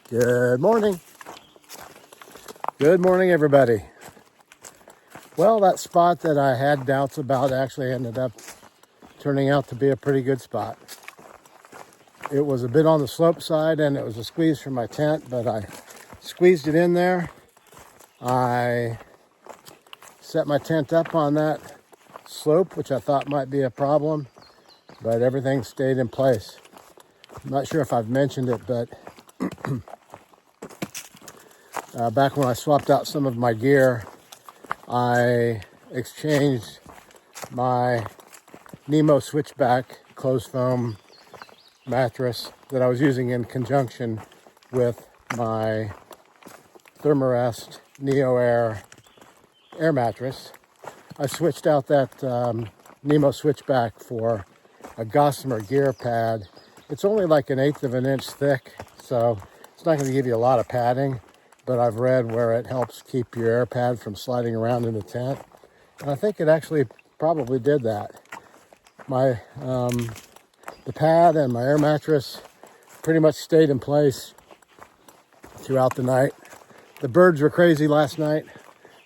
Good morning. Good morning, everybody. Well, that spot that I had doubts about actually ended up turning out to be a pretty good spot. It was a bit on the slope side and it was a squeeze from my tent, but I squeezed it in there. I set my tent up on that slope, which I thought might be a problem, but everything stayed in place. I'm not sure if I've mentioned it, but back when I swapped out some of my gear, I exchanged my Nemo switchback closed foam mattress that I was using in conjunction with my Thermarest Neo Air mattress. I switched out that Nemo switchback for a Gossamer gear pad. It's only like 1/8 of an inch thick, so it's not going to give you a lot of padding, but I've read where it helps keep your air pad from sliding around in the tent, and I think it actually probably did that. My the pad and my air mattress pretty much stayed in place throughout the night. The birds were crazy last night.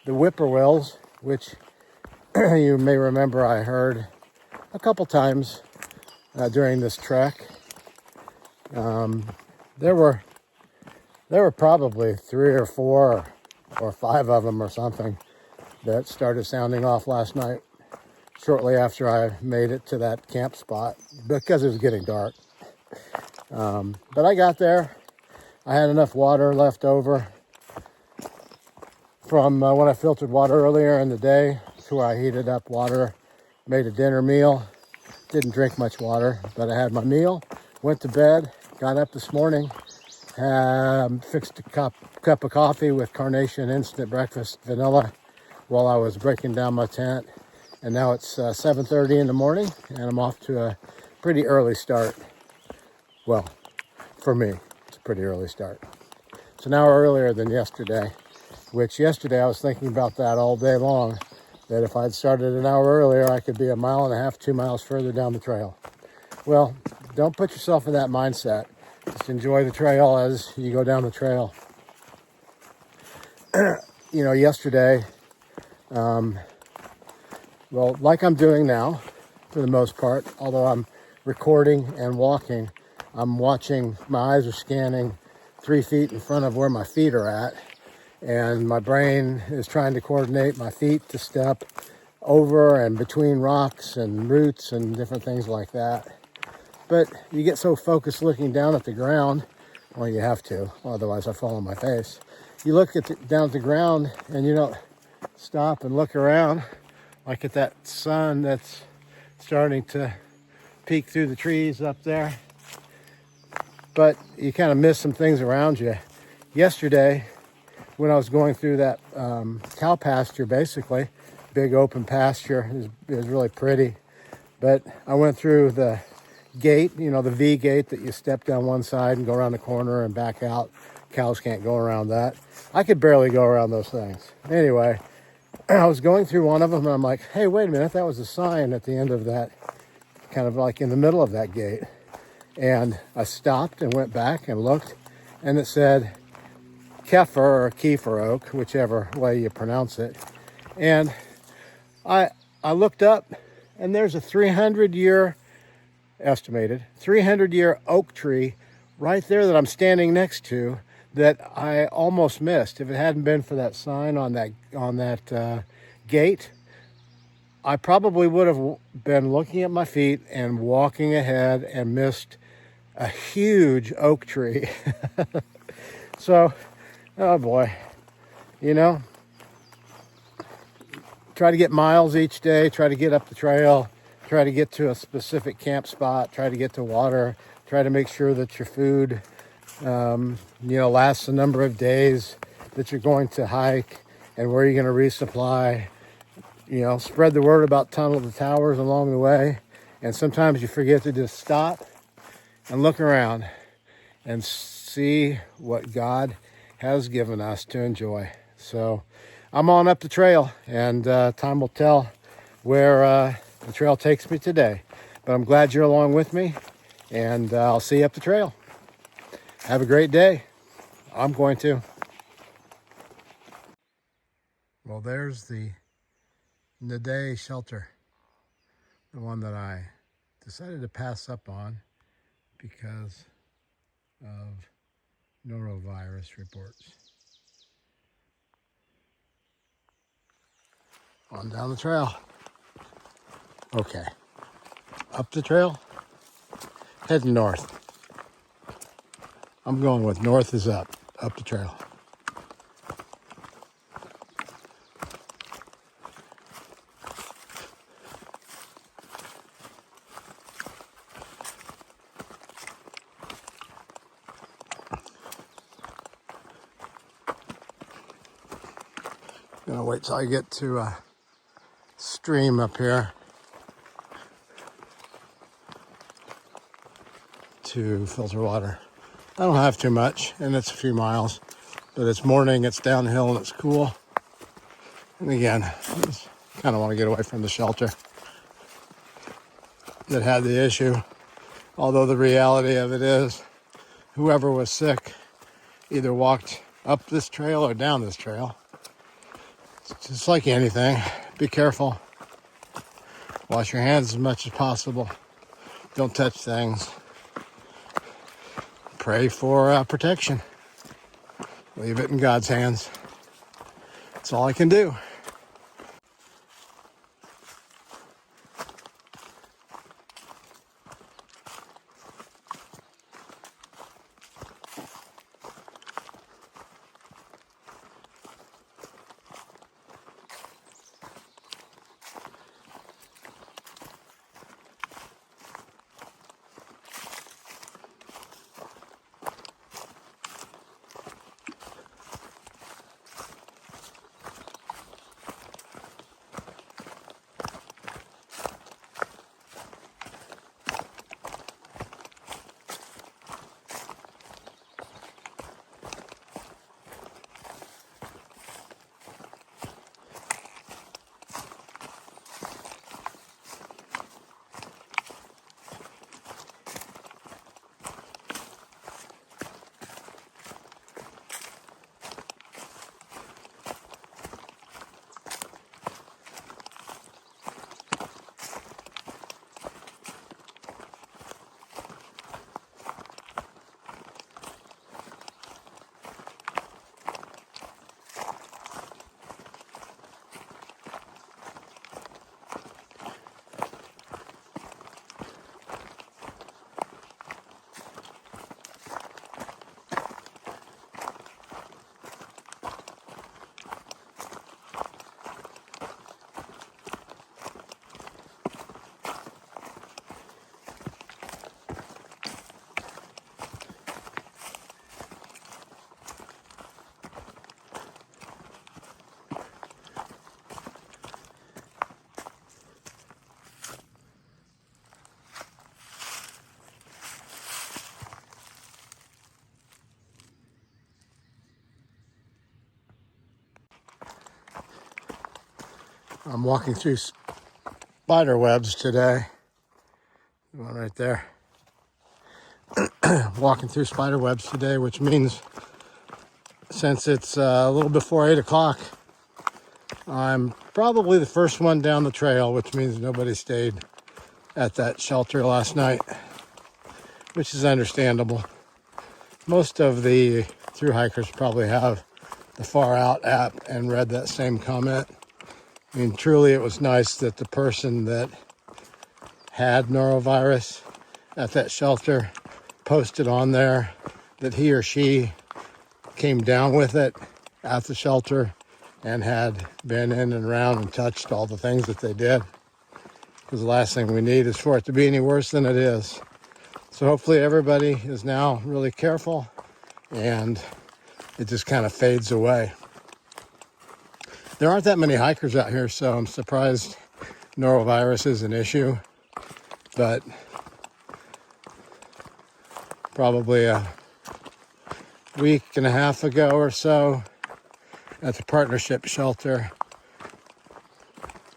The whippoorwills, which you may remember I heard a couple times during this trek. There were probably 3 or 4 or 5 of them or something that started sounding off last night shortly after I made it to that camp spot because it was getting dark. But I got there. I had enough water left over from when I filtered water earlier in the day to where I heated up water, made a dinner meal. Didn't drink much water, but I had my meal, went to bed, got up this morning, fixed a cup of coffee with Carnation Instant Breakfast Vanilla while I was breaking down my tent. And now it's 7:30 in the morning, and I'm off to a pretty early start. Well, for me, it's a pretty early start. It's an hour earlier than yesterday, which yesterday I was thinking about that all day long, that if I'd started an hour earlier, I could be 1.5 miles, 2 miles further down the trail. Well, don't put yourself in that mindset. Just enjoy the trail as you go down the trail. Yesterday, well, like I'm doing now, for the most part, although I'm recording and walking, I'm watching, my eyes are scanning 3 feet in front of where my feet are at, and my brain is trying to coordinate my feet to step over and between rocks and roots and different things like that. But you get so focused looking down at the ground, well, you have to, otherwise I fall on my face. You look down at the ground and you don't stop and look around, like at that sun that's starting to peek through the trees up there. But you kind of miss some things around you. Yesterday, when I was going through that cow pasture, basically, big open pasture, it was really pretty. But I went through the gate, the V gate that you step down one side and go around the corner and back out. Cows can't go around that. I could barely go around those things. Anyway, I was going through one of them and I'm like, hey, wait a minute, that was a sign at the end of that, kind of like in the middle of that gate. And I stopped and went back and looked, and it said Kefir or Kefir oak, whichever way you pronounce it. And I looked up, and there's a 300-year, estimated 300-year oak tree right there that I'm standing next to that I almost missed. If it hadn't been for that sign on that gate, I probably would have been looking at my feet and walking ahead and missed a huge oak tree. So, oh boy, try to get miles each day, try to get up the trail, try to get to a specific camp spot, try to get to water, try to make sure that your food, lasts a number of days that you're going to hike and where you're going to resupply. Spread the word about Tunnel to Towers along the way. And sometimes you forget to just stop and look around and see what God has given us to enjoy. So I'm on up the trail, and time will tell where the trail takes me today. But I'm glad you're along with me, and I'll see you up the trail. Have a great day. I'm going to. Well, there's the Naday shelter, the one that I decided to pass up on because of norovirus reports. On down the trail. Okay, up the trail, heading north. I'm going with north is up the trail. Gonna wait till I get to a stream up here to filter water. I don't have too much, and it's a few miles, but it's morning, it's downhill, and it's cool. And again, I just kind of want to get away from the shelter that had the issue. Although the reality of it is, whoever was sick either walked up this trail or down this trail. It's just like anything, be careful. Wash your hands as much as possible. Don't touch things. Pray for protection. Leave it in God's hands. That's all I can do. I'm walking through spider webs today. The one right there. Walking through spider webs today, which means since it's a little before 8 o'clock, I'm probably the first one down the trail, which means nobody stayed at that shelter last night, which is understandable. Most of the thru hikers probably have the Far Out app and read that same comment. I mean, truly, it was nice that the person that had norovirus at that shelter posted on there that he or she came down with it at the shelter and had been in and around and touched all the things that they did. Because the last thing we need is for it to be any worse than it is. So hopefully everybody is now really careful and it just kind of fades away. There aren't that many hikers out here, so I'm surprised norovirus is an issue. But probably a week and a half ago or so at the partnership shelter,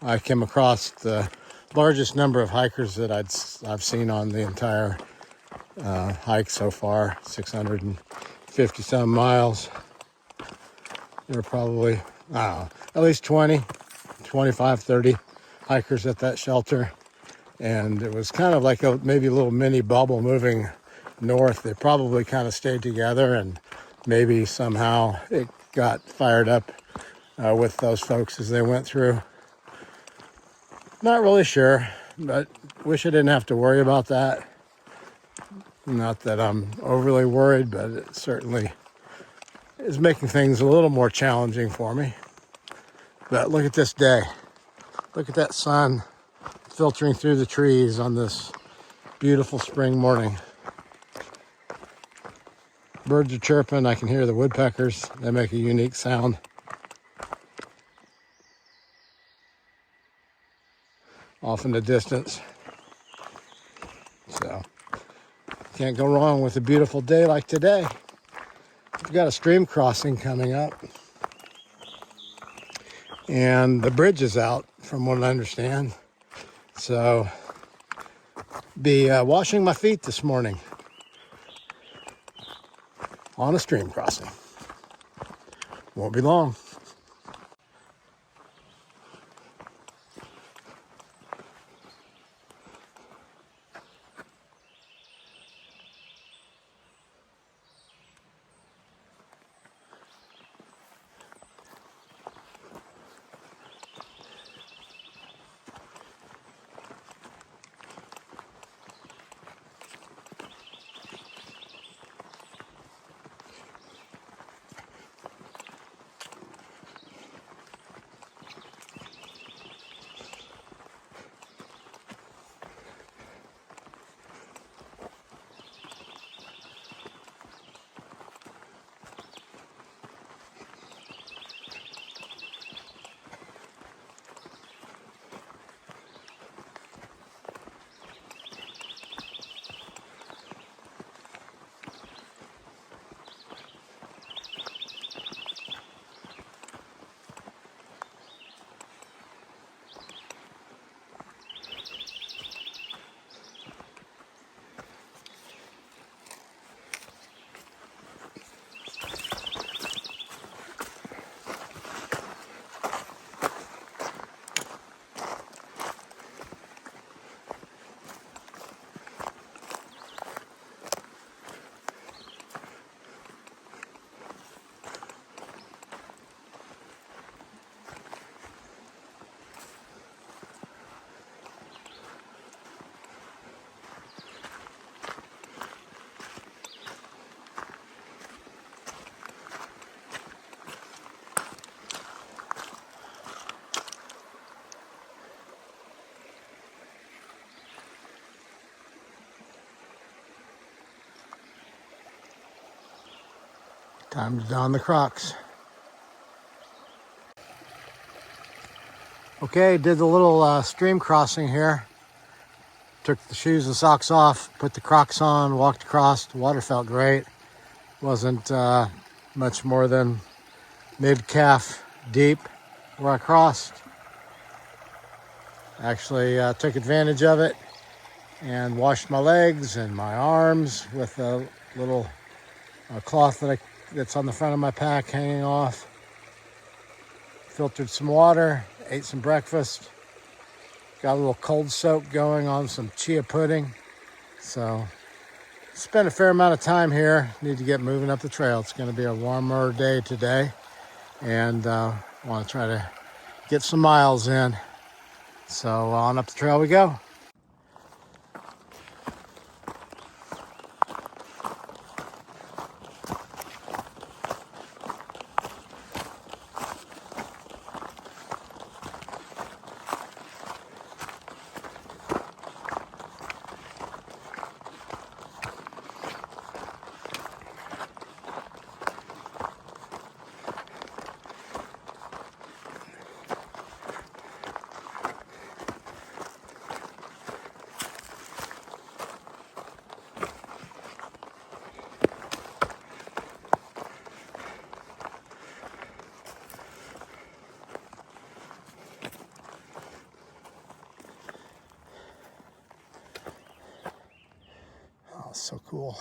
I came across the largest number of hikers that I've seen on the entire hike so far, 650 50 some miles. There were probably, I don't know, at least 20, 25, 30 hikers at that shelter. And it was kind of like maybe a little mini bubble moving north. They probably kind of stayed together, and maybe somehow it got fired up with those folks as they went through. Not really sure, but wish I didn't have to worry about that. Not that I'm overly worried, but it certainly is making things a little more challenging for me. But look at this day. Look at that sun filtering through the trees on this beautiful spring morning. Birds are chirping. I can hear the woodpeckers. They make a unique sound. Off in the distance. So, can't go wrong with a beautiful day like today. We've got a stream crossing coming up. And the bridge is out, from what I understand. So, be washing my feet this morning on a stream crossing. Won't be long. Time to don the Crocs. Okay, did the little stream crossing here. Took the shoes and socks off, put the Crocs on, walked across. The water felt great. Wasn't much more than mid-calf deep where I crossed. Actually took advantage of it and washed my legs and my arms with a little cloth that's on the front of my pack hanging off. Filtered some water, ate some breakfast. Got a little cold soak going on some chia pudding. So spent a fair amount of time here. Need to get moving up the trail. It's going to be a warmer day today, and want to try to get some miles in. So on up the trail we go. So cool.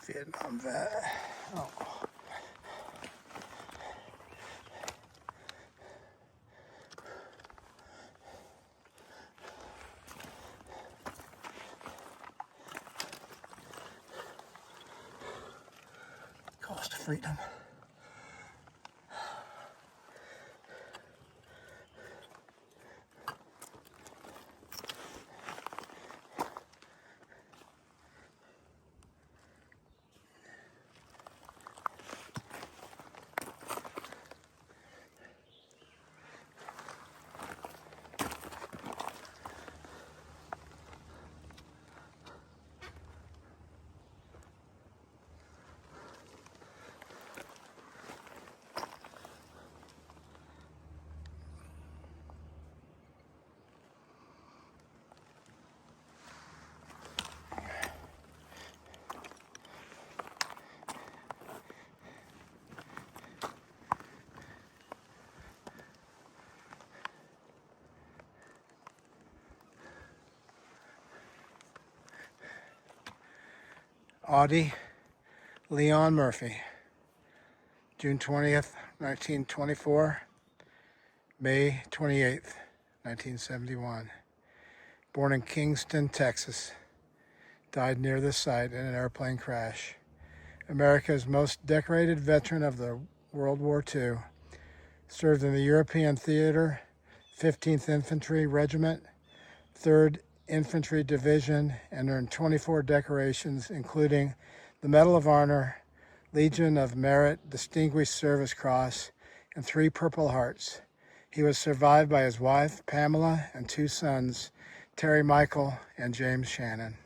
Vietnam vet. Oh. Cost of freedom. Audie Leon Murphy, June 20th, 1924, May 28th, 1971. Born in Kingston, Texas. Died near this site in an airplane crash. America's most decorated veteran of the World War II. Served in the European Theater, 15th Infantry Regiment, 3rd Infantry Division, and earned 24 decorations, including the Medal of Honor, Legion of Merit, Distinguished Service Cross, and 3 Purple Hearts. He was survived by his wife, Pamela, and 2 sons, Terry Michael and James Shannon.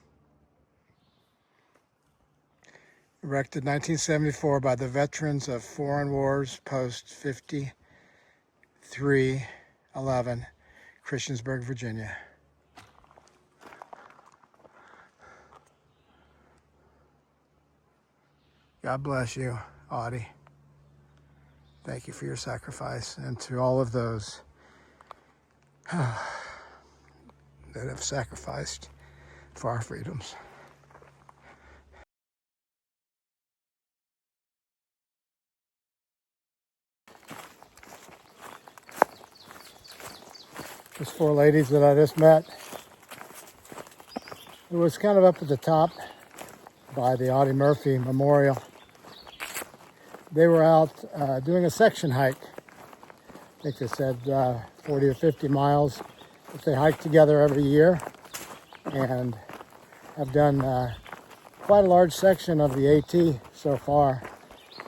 Erected 1974 by the Veterans of Foreign Wars, Post 5311, Christiansburg, Virginia. God bless you, Audie. Thank you for your sacrifice, and to all of those that have sacrificed for our freedoms. Those 4 ladies that I just met, it was kind of up at the top by the Audie Murphy Memorial. They were out doing a section hike. I think they said 40 or 50 miles that they hike together every year, and have done quite a large section of the AT so far,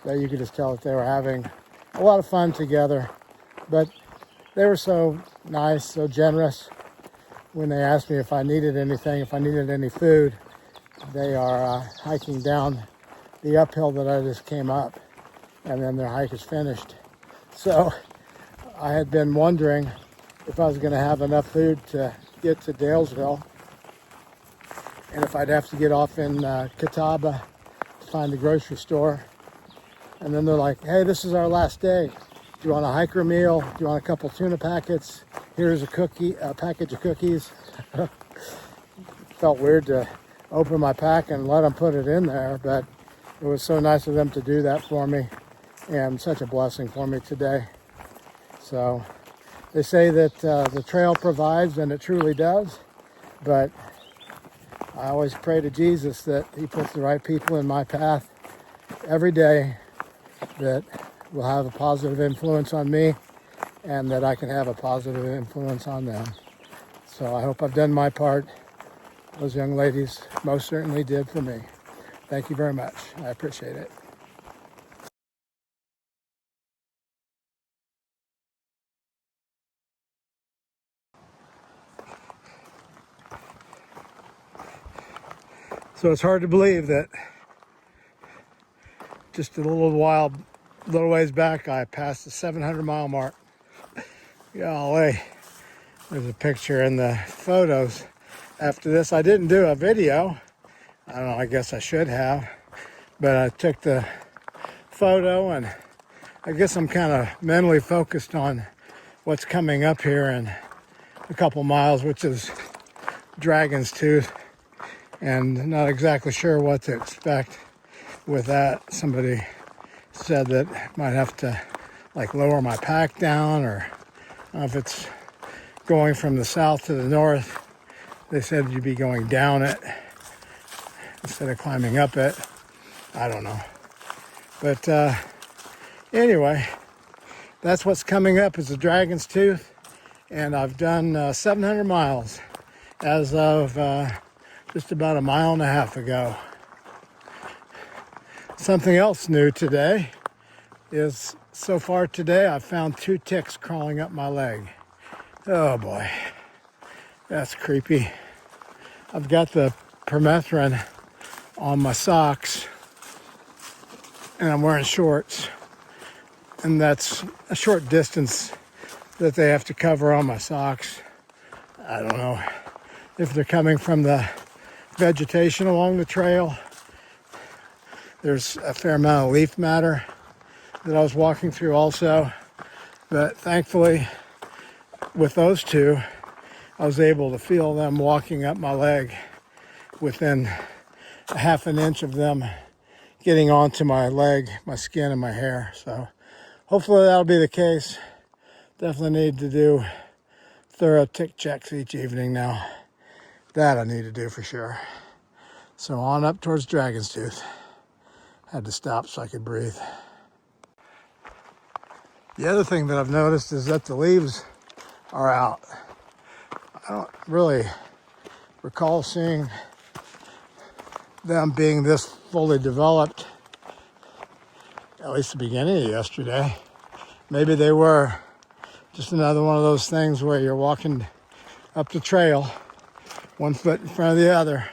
that you could just tell that they were having a lot of fun together. But they were so nice, so generous. When they asked me if I needed anything, if I needed any food, they are hiking down the uphill that I just came up, and then their hike is finished. So I had been wondering if I was going to have enough food to get to Dalesville, and if I'd have to get off in Catawba to find the grocery store. And then they're like, hey, this is our last day. Do you want a hiker meal? Do you want a couple tuna packets? Here's a package of cookies. Felt weird to open my pack and let them put it in there, but it was so nice of them to do that for me, and such a blessing for me today. So they say that the trail provides, and it truly does, but I always pray to Jesus that he puts the right people in my path every day that will have a positive influence on me, and that I can have a positive influence on them. So I hope I've done my part. Those young ladies most certainly did for me. Thank you very much. I appreciate it. So it's hard to believe that just a little ways back, I passed the 700-mile mark. Golly, there's a picture in the photos. After this, I didn't do a video. I don't know, I guess I should have. But I took the photo, and I guess I'm kind of mentally focused on what's coming up here in a couple miles, which is Dragon's Tooth, and not exactly sure what to expect. with that. Somebody said that might have to like lower my pack down, or I don't know if it's going from the south to the north. They said you'd be going down it instead of climbing up it. I don't know. But anyway, that's what's coming up is the Dragon's Tooth. And I've done 700 miles as of just about a mile and a half ago. Something else new today is so far today I've found 2 ticks crawling up my leg. Oh boy, that's creepy. I've got the permethrin on my socks and I'm wearing shorts, and that's a short distance that they have to cover on my socks. I don't know if they're coming from the vegetation along the trail. There's a fair amount of leaf matter that I was walking through also, but thankfully with those 2 I was able to feel them walking up my leg within a half an inch of them getting onto my leg, my skin and my hair. So hopefully that'll be the case. Definitely need to do thorough tick checks each evening now. That I need to do for sure. So on up towards Dragon's Tooth. Had to stop so I could breathe. The other thing that I've noticed is that the leaves are out. I don't really recall seeing them being this fully developed, at least the beginning of yesterday. Maybe they were just another one of those things where you're walking up the trail, one foot in front of the other,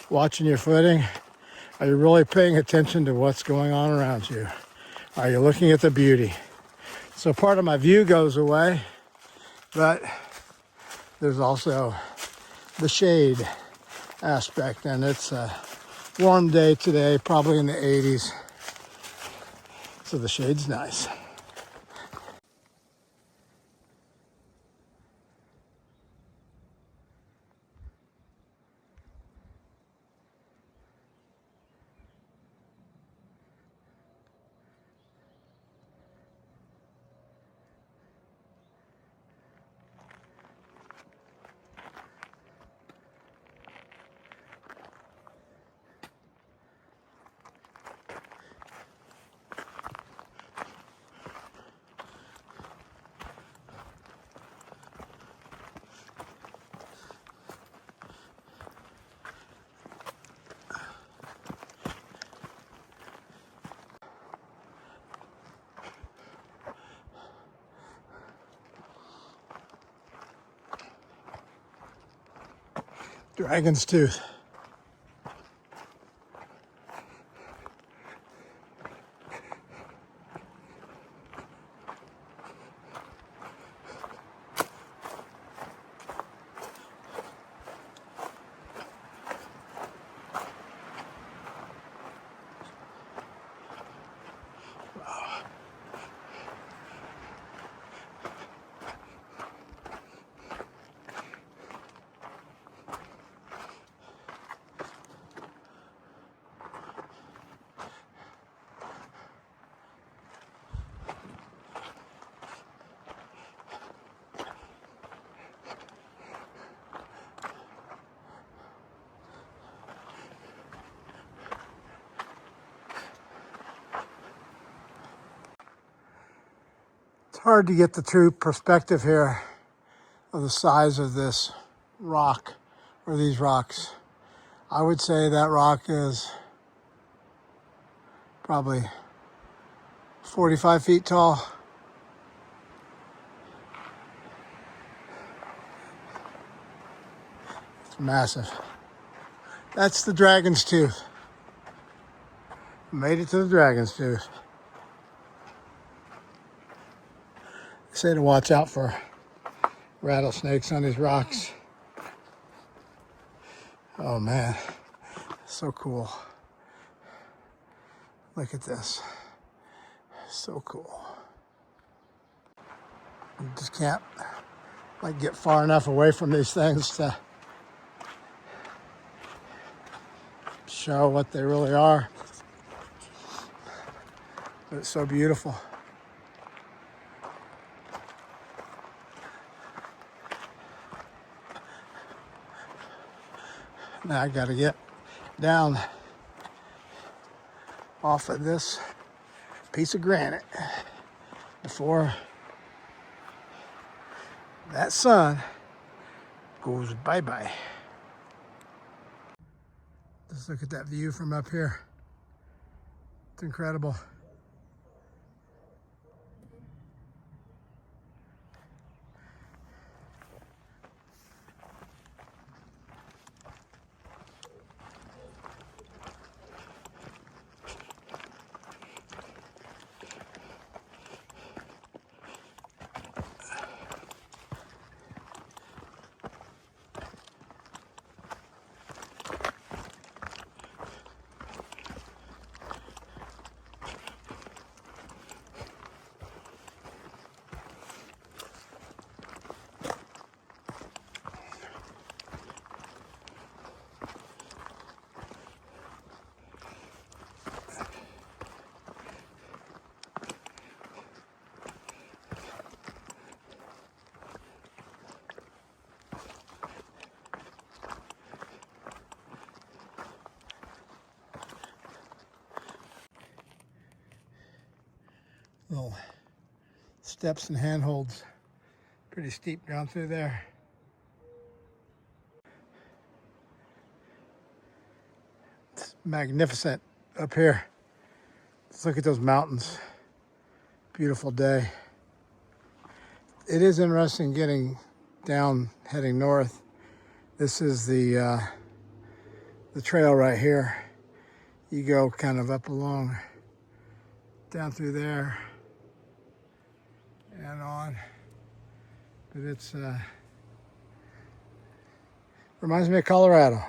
watching your footing. Are you really paying attention to what's going on around you? Are you looking at the beauty? So part of my view goes away, but there's also the shade aspect, and it's a warm day today, probably in the 80s. So the shade's nice. Dragon's Tooth. It's hard to get the true perspective here of the size of this rock, or these rocks. I would say that rock is probably 45 feet tall. It's massive. That's the Dragon's Tooth. Made it to the Dragon's Tooth. They say to watch out for rattlesnakes on these rocks. Oh man, so cool. Look at this. So cool. You just can't like get far enough away from these things to show what they really are. but it's so beautiful. Now I gotta get down off of this piece of granite before that sun goes bye-bye. Just look at that view from up here. It's incredible. Little steps and handholds, pretty steep down through there. It's magnificent up here. Let's look at those mountains. Beautiful day. It is interesting getting down, heading north. This is the trail right here. You go kind of up along, down through there, and on. But it's reminds me of Colorado.